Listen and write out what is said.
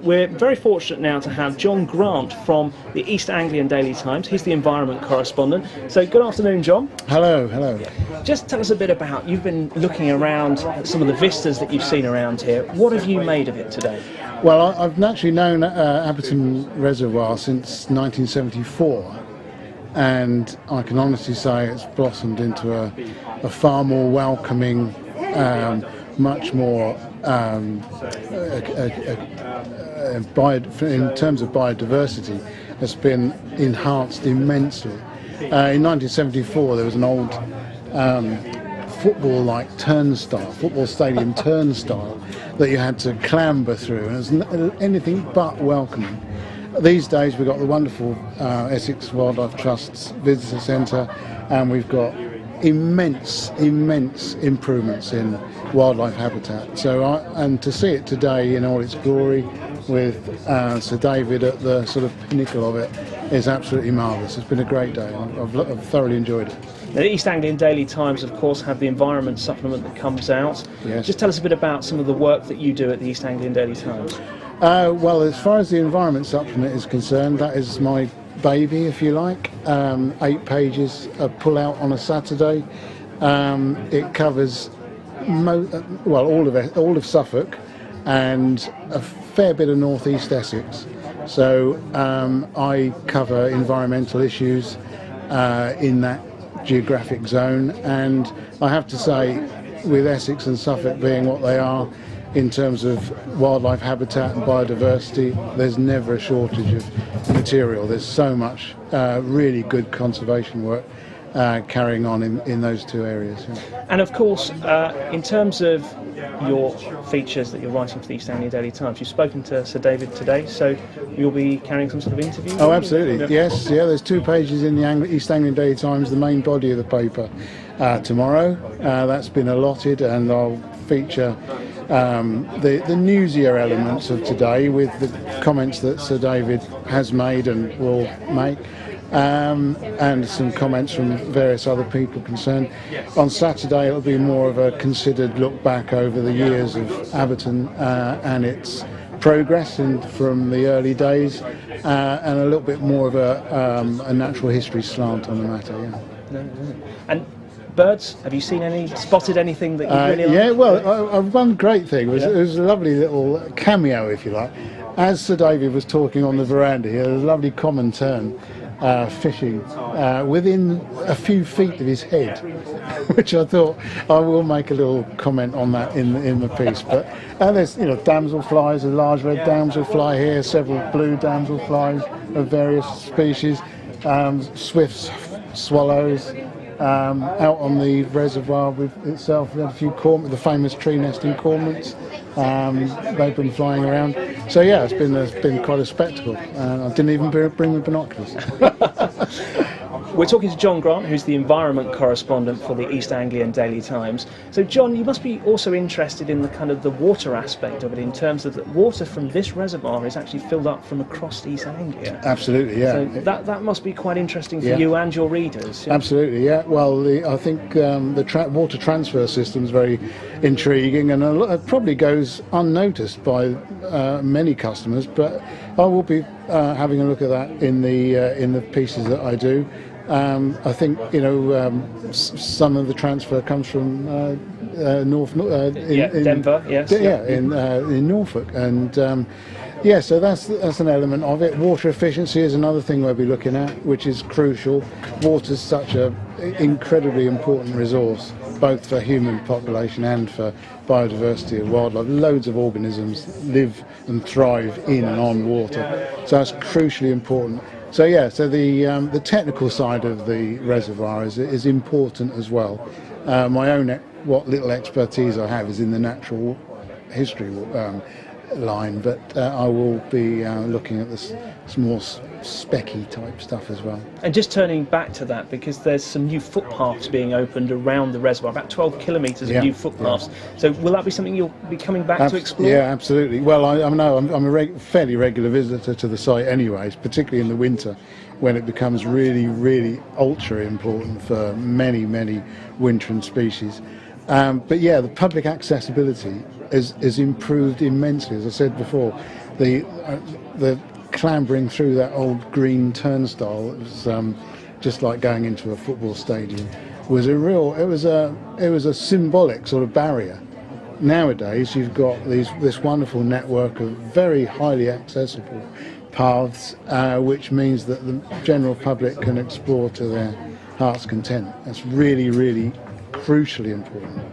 We're very fortunate now to have John Grant from the East Anglian Daily Times. He's the environment correspondent. So good afternoon, John. Hello, hello. Just tell us a bit about, you've been looking around some of the vistas that you've seen around here. What have you made of it today? Well, I've naturally known Abberton Reservoir since 1974, and I can honestly say it's blossomed into a far more welcoming, much more in terms of biodiversity, has been enhanced immensely. In 1974 there was an old football stadium turnstile that you had to clamber through, and it was anything but welcoming. These days we've got the wonderful Essex Wildlife Trust's visitor centre, and we've got immense improvements in wildlife habitat. So and to see it today in all its glory, with Sir David at the sort of pinnacle of it, is absolutely marvellous. It's been a great day. I've thoroughly enjoyed it. Now, the East Anglian Daily Times, of course, have the environment supplement that comes out. Yes. Just tell us a bit about some of the work that you do at the East Anglian Daily Times. Well, as far as the environment supplement is concerned, that is my baby, if you like. 8 pages, a pull out on a Saturday. It covers all of Suffolk and a fair bit of northeast Essex. So I cover environmental issues in that geographic zone, and I have to say, with Essex and Suffolk being what they are in terms of wildlife habitat and biodiversity, there's never a shortage of material. There's so much really good conservation work carrying on in those two areas. Yeah. And of course, in terms of your features that you're writing for the East Anglian Daily Times, you've spoken to Sir David today, so you'll be carrying some sort of interview? Oh, absolutely. Yes, yeah, there's 2 pages in the East Anglian Daily Times, the main body of the paper, tomorrow. That's been allotted, and I'll feature the newsier elements of today with the comments that Sir David has made and will make. And some comments from various other people concerned. On Saturday it'll be more of a considered look back over the years of Abberton and its progress from the early days, and a little bit more of a natural history slant on the matter. Yeah. And birds, have you spotted anything that you really like? Yeah, well, one great thing was, it was a lovely little cameo, if you like. As Sir David was talking on the veranda here, there was a lovely common tern fishing within a few feet of his head, which I thought I will make a little comment on that in the piece. But there's damselflies, a large red damselfly here, several blue damselflies of various species, swift swallows. Out on the reservoir itself, we had a few the famous tree nesting cormorants. They've been flying around. So yeah, it's been quite a spectacle. I didn't even bring my binoculars. We're talking to John Grant, who's the environment correspondent for the East Anglian Daily Times. So John, you must be also interested in the water aspect of it, in terms of that water from this reservoir is actually filled up from across East Anglia. Absolutely, yeah. So that must be quite interesting for you and your readers. Yeah? Absolutely, yeah. Well, I think the water transfer system is very intriguing, and it probably goes unnoticed by many customers. But I will be having a look at that in the pieces that I do. I think some of the transfer comes from Denver, yes. In Norfolk, and so that's an element of it. Water efficiency is another thing we'll be looking at, which is crucial. Water is such an incredibly important resource, both for human population and for biodiversity and wildlife. Loads of organisms live and thrive in and on water, so that's crucially important. So the technical side of the reservoir is important as well. My own what little expertise I have is in the natural history line, but I will be looking at this more specky type stuff as well. And just turning back to that, because there's some new footpaths being opened around the reservoir, about 12 kilometres of new footpaths. Yeah. So will that be something you'll be coming back to explore? Yeah, absolutely. Well, I'm a fairly regular visitor to the site anyways, particularly in the winter, when it becomes really ultra important for many wintering species. But yeah, the public accessibility has improved immensely. As I said before, the clambering through that old green turnstile, it was just like going into a football stadium, was it was a symbolic sort of barrier. Nowadays you've got this wonderful network of very highly accessible paths, which means that the general public can explore to their heart's content. That's really, really crucially important.